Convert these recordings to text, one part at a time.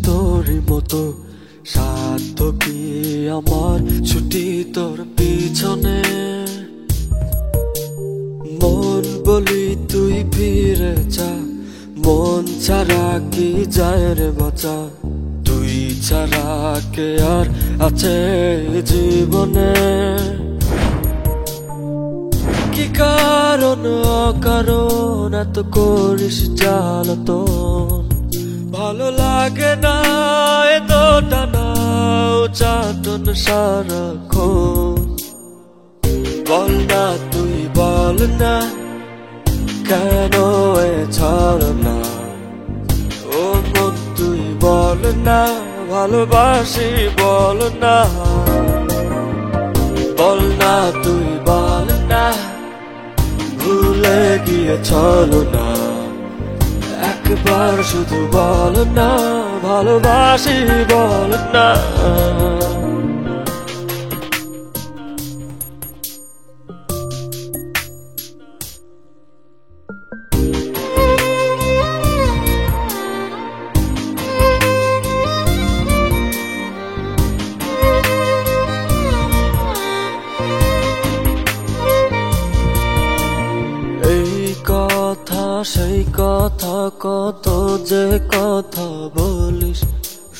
তোরই মতো সাধ্য কি আমার ছুটি তোর পিছনে। মন বলি তুই ফিরে যা, মন ছাড়া কি যায় রে বাঁচা। তুই ছাড়া কে আর আছে জীবনে। কি কারণ অকারণ এত করিস জ্বালাতন, ভালো লাগে না এত টানা চাটন সারাক্ষণ। বল না তুই বল না কেন এ ছাড় না। ও মন তুই বল না ভালোবাসি বল না। বল না তুই বল না ভুলে গিয়ে চলো না। একবার শুধু বল না ভালোবাসি বল না। সেই কথা কত যে কথা বলিস,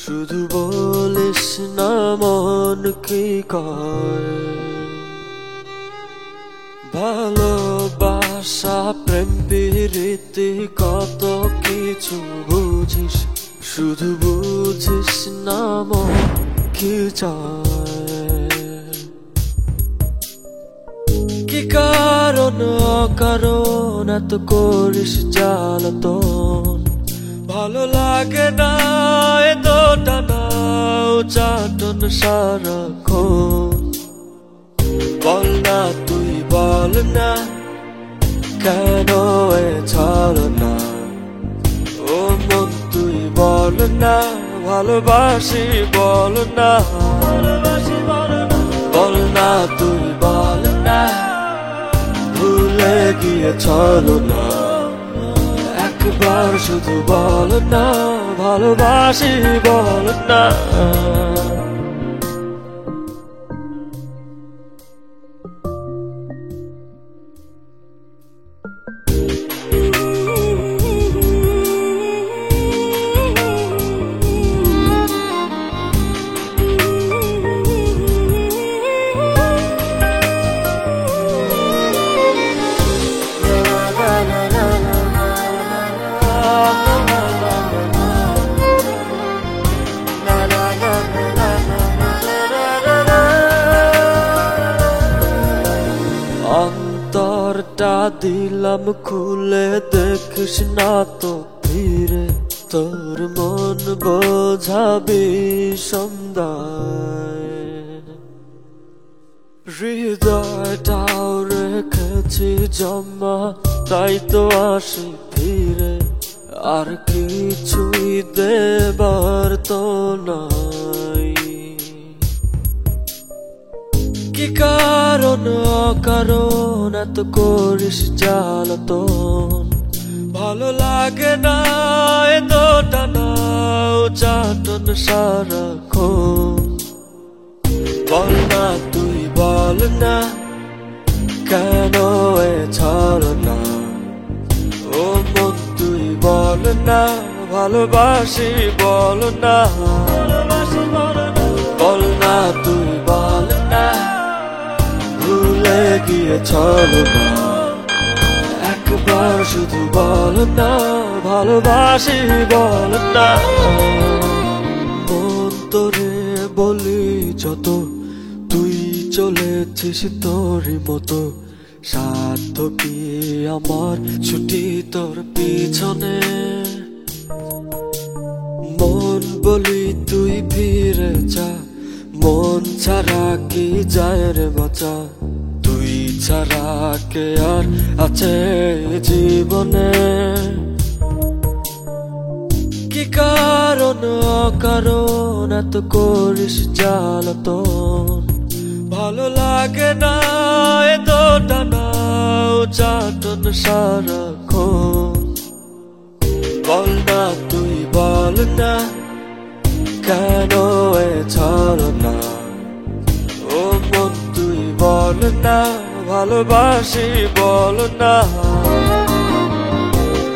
শুধু বলিস না মন কি কয়। ভালোবাসা প্রেম প্রীতি কত কিছু বুঝিস, শুধু বুঝিস না মন কি চায়। কি কারণ অকারণ এত করিস জ্বালাতন, ভালো লাগে না এত টানা চাটন সারাক্ষণ। বল না তুই বল না কেন এ ছাড় না। ও মন তুই বল না ভালোবাসি বল না। বল না তুই বল না ভুলে গিয়ে চলো না। একবার শুধু বল না ভালোবাসি বল না। অন্তরটা দিলাম খুলে দেখিস না তো ফিরে, তোর মন বোঝাবি সন্ধ্যায়। হৃদয়টাও রেখেছি জমা তাই তো আসি ফিরে, আর কিছুই দেবার তো নাই। কি কারণ অকারণ এত করিস জ্বালাতন, ভালো লাগে না এত টানা চাটন সারাক্ষণ। বল না তুই বল না কেন এ ছাড় না। ও মন তুই বল না ভালোবাসি বল না। বল না তুই বল না ভুলে গিয়ে চলো না। একবার শুধু বল না ভালোবাসি বল না। মন তোরে বলি যত তুই চলেছিস তোরই মতো, সাধ্য কি আমার ছুটি তোর পিছনে। মন বলি তুই ফিরে যা, মন ছাড়া কি যায় রে বাঁচা। তুই ছাড়া কে আর আছে জীবনে। কি কারণ অকারণ এত করিস জ্বালাতন, ভালো লাগে না এত টানা চাটন সারাক্ষণ। বল না তুই বল না কেন এ ছলনা? ও মন তুই বল না, ভালোবাসি বল না,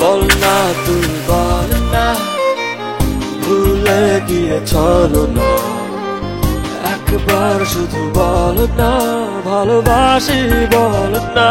বল না তুই বল না, ভুলে গিয়ে ছলনা। একবার শুধু বল না, ভালোবাসি বল না।